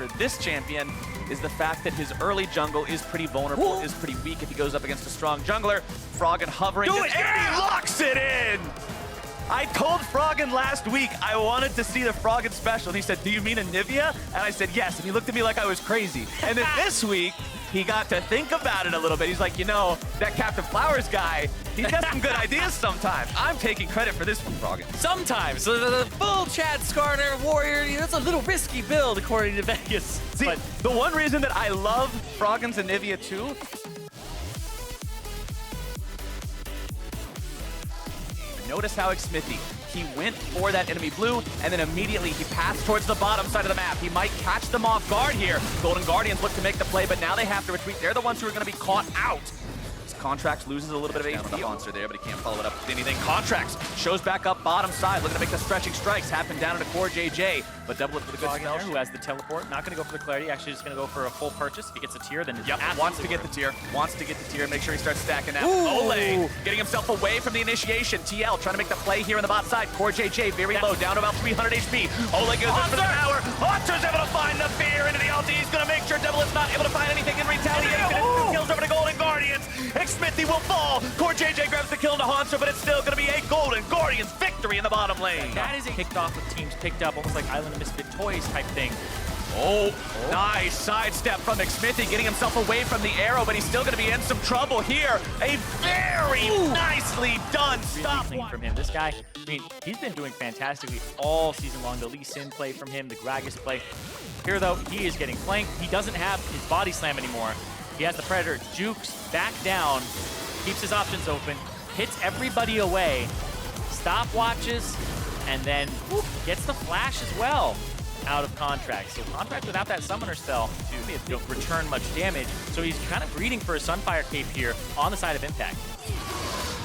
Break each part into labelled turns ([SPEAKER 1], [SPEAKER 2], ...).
[SPEAKER 1] after this champion is the fact that his early jungle is pretty vulnerable, is pretty weak if he goes up against a strong jungler. Froggen hovering, and he locks it in! I told Froggen last week I wanted to see the Froggen special, and he said, "Do you mean Anivia?" And I said, "Yes," and he looked at me like I was crazy. And then this week, he got to think about it a little bit. He's like, you know, that Captain Flowers guy, he's got some good ideas sometimes. I'm taking credit for this one, Froggen.
[SPEAKER 2] Sometimes. So the full Chad Skarner Warrior, that's a little risky build according to Vegas.
[SPEAKER 1] See, but the one reason that I love Froggen's Anivia too, notice how Xmithy, he went for that enemy blue, and then immediately he passed towards the bottom side of the map. He might catch them off guard here. Golden Guardians look to make the play, but now they have to retreat. They're the ones who are going to be caught out. Contracts loses a little bit of HP on the monster there, but he can't follow it up with anything. Contracts shows back up bottom side, looking to make the stretching strikes happen down into core JJ, but double it for the good spell.
[SPEAKER 2] Who has the teleport? Not going to go for the clarity. Actually, just going to go for a full purchase. If he gets a tier, then
[SPEAKER 1] wants to get the tier. Wants to get the tier. Make sure he starts stacking that. Ole getting himself away from the initiation. TL trying to make the play here on the bot side. Core JJ very low, down to about 300 HP. Ole goes in for the power. Haunter's able to find the fear into the ulti. He's going to make sure Double is not able to find anything in retaliation. Kills over to Golden Guardians. Xmithy will fall. Core JJ grabs the kill into Haunter, but it's still going to be a Golden Guardians victory in the bottom lane.
[SPEAKER 2] That is a kicked off with teams picked up, almost like Island of Misfit Toys type thing.
[SPEAKER 1] Nice sidestep from Xmithy, getting himself away from the arrow, but he's still going to be in some trouble here. A very nicely done stop
[SPEAKER 2] clean from him. This guy, I mean, he's been doing fantastically all season long. The Lee Sin play from him, the Gragas play. Here, though, he is getting flanked. He doesn't have his body slam anymore. He has the Predator, jukes back down, keeps his options open, hits everybody away, stopwatches, and then gets the flash as well out of Contract. So Contract without that summoner spell to return much damage. So he's kind of greeting for a Sunfire Cape here on the side of Impact.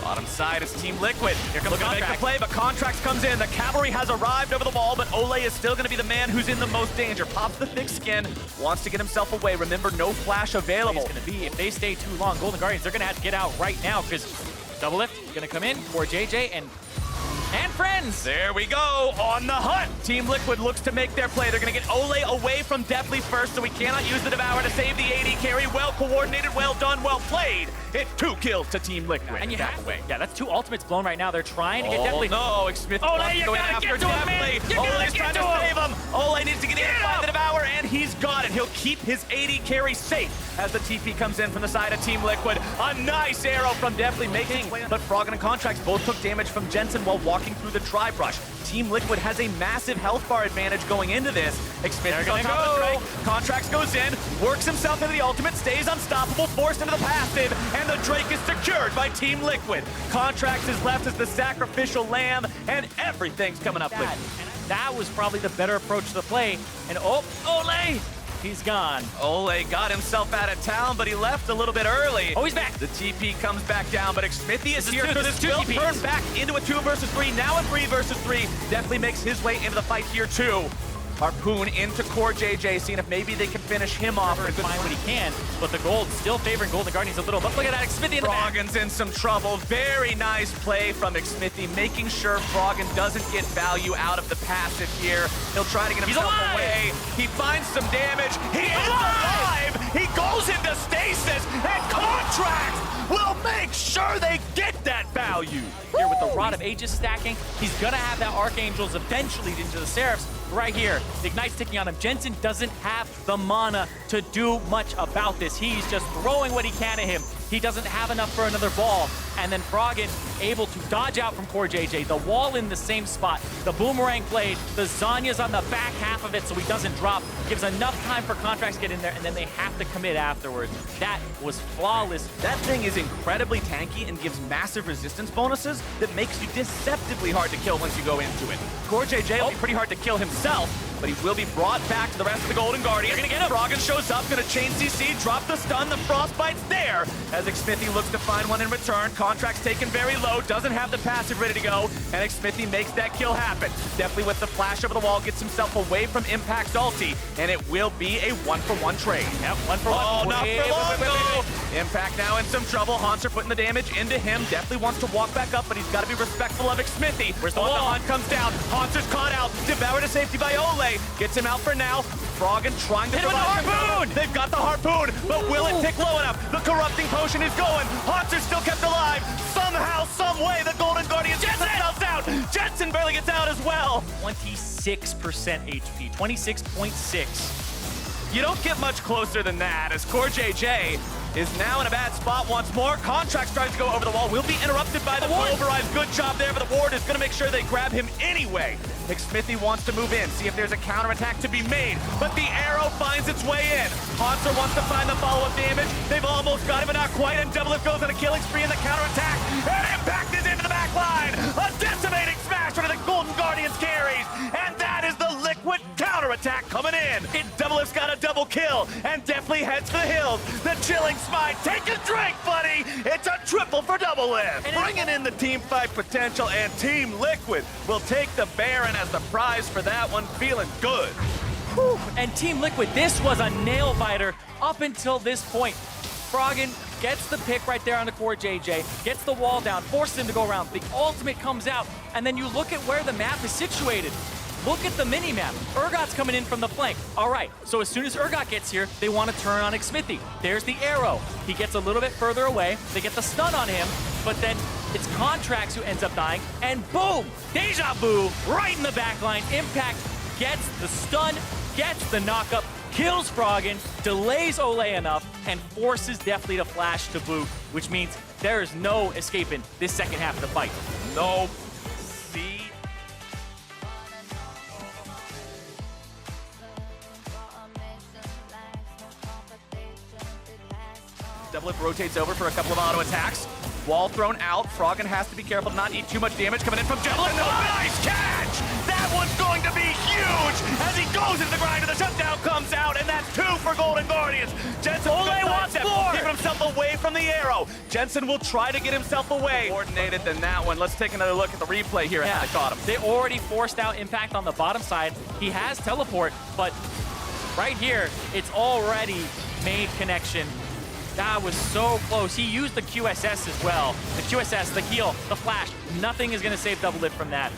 [SPEAKER 1] Bottom side is Team Liquid. Here comes Contract. Make the play, but Contracts comes in. The cavalry has arrived over the wall, but Ole is still going to be the man who's in the most danger. Pops the thick skin, wants to get himself away. Remember, no flash available.
[SPEAKER 2] It's going to be, if they stay too long, Golden Guardians, they're going to have to get out right now because Double Lift going to come in for JJ and friends.
[SPEAKER 1] There we go, on the hunt. Team Liquid looks to make their play. They're going to get Ole away from Deathly first, so we cannot use the Devour to save the AD carry. Well coordinated, well done, well played. It's 2 kills to Team Liquid.
[SPEAKER 2] And you have away. Yeah, that's 2 ultimates blown right now. They're trying to get Deathly.
[SPEAKER 1] No, Xmithy wants to go in after Deathly. Ole's trying to save him. Ole needs to get in and find the Devour, and he's got it. He'll keep his AD carry safe as the TP comes in from the side of Team Liquid. A nice arrow from Deathly making, but Froggen and Contracts both took damage from Jensen while walking through the Tri Brush. Team Liquid has a massive health bar advantage going into this. Xmithy's on top of the Drake. Contracts goes in, works himself into the ultimate, stays unstoppable, forced into the passive, and the Drake is secured by Team Liquid. Contracts is left as the sacrificial lamb, and everything's coming up Liquid.
[SPEAKER 2] That was probably the better approach to the play. And Ole! He's gone.
[SPEAKER 1] Ole got himself out of town, but he left a little bit early.
[SPEAKER 2] Oh, he's back.
[SPEAKER 1] The TP comes back down, but Xmithy is here. So this will turn back into a 2 versus 3, now a 3 versus 3. Definitely makes his way into the fight here too. Harpoon into core JJ, seeing if maybe they can finish him off.
[SPEAKER 2] And find what he can, but the gold still favoring Golden Guardians a little. But look at that, Xmithy in the back.
[SPEAKER 1] Froggen's in some trouble. Very nice play from Xmithy, making sure Froggen doesn't get value out of the passive here. He'll try to get himself away. He finds some damage. He is alive! He goes into stasis, and Contracts will make sure they get that value.
[SPEAKER 2] Here with the Rod of Aegis stacking, he's gonna have that Archangels eventually into the Seraphs. Right here, the Ignite's ticking on him. Jensen doesn't have the mana to do much about this. He's just throwing what he can at him. He doesn't have enough for another ball. And then Froggen able to dodge out from core JJ. The wall in the same spot. The boomerang played. The Zanya's on the back half of it so he doesn't drop. Gives enough time for Contracts to get in there, and then they have to commit afterwards. That was flawless.
[SPEAKER 1] That thing is incredibly tanky and gives massive resistance bonuses that makes you deceptively hard to kill once you go into it. Core JJ will be pretty hard to kill himself, but he will be brought back to the rest of the Golden Guardians. They're gonna get him. Froggen shows up, gonna chain CC, drop the stun, the Frostbite's there. As Xmithy looks to find one in return, Contract's taken very low, doesn't have the passive ready to go, and Xmithy makes that kill happen. Definitely with the flash over the wall, gets himself away from Impact's ulti, and it will be a 1-for-1 trade.
[SPEAKER 2] Yep, 1-for-1.
[SPEAKER 1] Oh, not for long, though. Impact now in some trouble. Hanser putting the damage into him. Definitely wants to walk back up, but he's got to be respectful of Xmithy.
[SPEAKER 2] Where's the
[SPEAKER 1] wall?
[SPEAKER 2] wall?
[SPEAKER 1] The hunt comes down. Hanser's caught out. Devoured to safety by Ole. Gets him out for now. Froggen trying to
[SPEAKER 2] hit him with the harpoon!
[SPEAKER 1] They've got the harpoon, but will it tick low enough? The corrupting potion is going. Hanser's still kept alive. Somehow, some way, the Golden Guardians get themselves out. Jensen barely gets out as well.
[SPEAKER 2] 26% HP, 26.6.
[SPEAKER 1] You don't get much closer than that, as Core JJ is now in a bad spot once more. Contract's trying to go over the wall. Will be interrupted by the Pulverize. Good job there, but the ward is going to make sure they grab him anyway. Xmithy wants to move in, see if there's a counterattack to be made, but the arrow finds its way in. Hanser wants to find the follow-up damage. They've almost got him, but not quite, and Doublelift goes on a killing spree in the counterattack. And Impact is into the back line. A decimating smash into the Golden Guardians carries, and that is the Liquid counterattack coming in. Doublelift's got a double kill, and definitely heads for the hills. The chilling smite, take a drink, buddy. It's a triple for Doublelift. Bringing in the team fight potential, and Team Liquid will take the Baron as the prize for that one. Feeling good.
[SPEAKER 2] Whew. And Team Liquid, this was a nail biter up until this point. Froggen gets the pick right there on the core JJ, gets the wall down, forces him to go around. The ultimate comes out, and then you look at where the map is situated. Look at the mini-map. Urgot's coming in from the flank. All right, so as soon as Urgot gets here, they want to turn on Xmithy. There's the arrow. He gets a little bit further away. They get the stun on him, but then it's Contracts who ends up dying, and boom! Deja vu right in the back line. Impact gets the stun, gets the knockup, kills Froggen, delays Ole enough, and forces Deathly to flash to boot, which means there is no escaping this second half of the fight.
[SPEAKER 1] No. Doublelift rotates over for a couple of auto attacks. Wall thrown out. Froggen has to be careful to not eat too much damage. Coming in from Jensen. Nice catch! That one's going to be huge as he goes into the grind and the shutdown comes out, and that's 2 for Golden Guardians. Jensen wants more! Keeping himself away from the arrow. Jensen will try to get himself away. Coordinated than that one. Let's take another look at the replay here.
[SPEAKER 2] Yeah,
[SPEAKER 1] I caught him.
[SPEAKER 2] They already forced out Impact on the bottom side. He has teleport, but right here, it's already made connection. That was so close. He used the QSS as well. The QSS, the heal, the flash. Nothing is going to save Doublelift from that.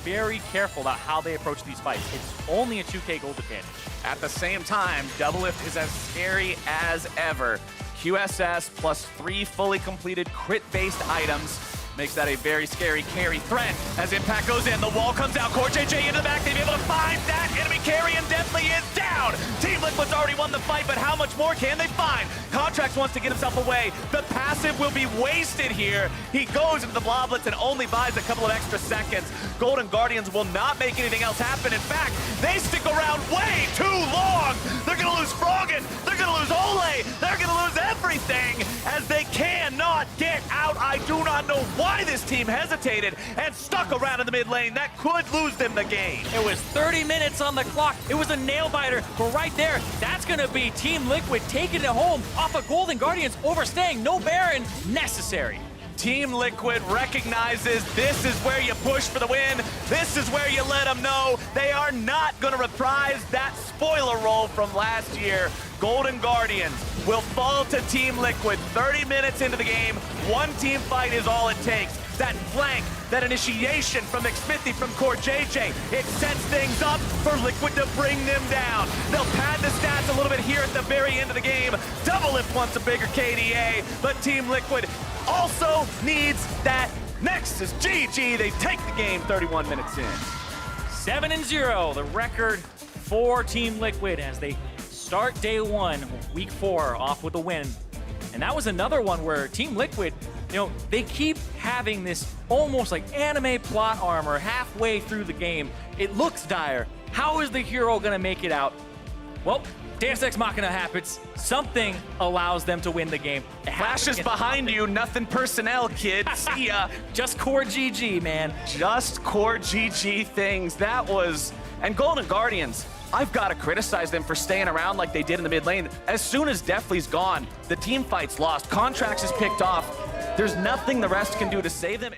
[SPEAKER 2] Very careful about how they approach these fights. It's only a 2K gold advantage.
[SPEAKER 1] At the same time, Doublelift is as scary as ever. QSS plus 3 fully completed crit-based items makes that a very scary carry threat. As Impact goes in, the wall comes out. Core JJ into the back. They'll be able to find that enemy carry, and Deathly is down. Team Liquid's already won the fight, but how much more can they find? Contracts wants to get himself away. The passive will be wasted here. He goes into the Bloblets and only buys a couple of extra seconds. Golden Guardians will not make anything else happen. In fact, they stick around way too long. They're going to lose Froggen. They're going to lose Ole. They're going to lose everything as they cannot get out. I do not know why this team hesitated and stuck around in the mid lane. That could lose them the game.
[SPEAKER 2] It was 30 minutes on the clock. It was a nail biter, but right there, that's going to be Team Liquid taking it home off of Golden Guardians, overstaying. No Baron necessary.
[SPEAKER 1] Team Liquid recognizes this is where you push for the win. This is where you let them know they are not going to reprise that spoiler role from last year. Golden Guardians will fall to Team Liquid 30 minutes into the game. One team fight is all it takes. That flank, that initiation from Xmithy, from Core JJ, it sets things up for Liquid to bring them down. They'll pad the stats a little bit here at the very end of the game. Doublelift wants a bigger KDA, but Team Liquid also needs that. Next is GG. They take the game 31 minutes in.
[SPEAKER 2] 7-0, the record for Team Liquid as they start day 1, week 4, off with a win. And that was another one where Team Liquid, you know, they keep having this almost like anime plot armor halfway through the game. It looks dire. How is the hero gonna make it out? Well, Deus Ex Machina happens. Something allows them to win the game.
[SPEAKER 1] Flashes behind you, nothing personnel, kid. See ya.
[SPEAKER 2] Just core GG, man.
[SPEAKER 1] Just core GG things. That was... And Golden Guardians, I've got to criticize them for staying around like they did in the mid lane. As soon as Deathly's gone, the team fight's lost. Contracts is picked off. There's nothing the rest can do to save them.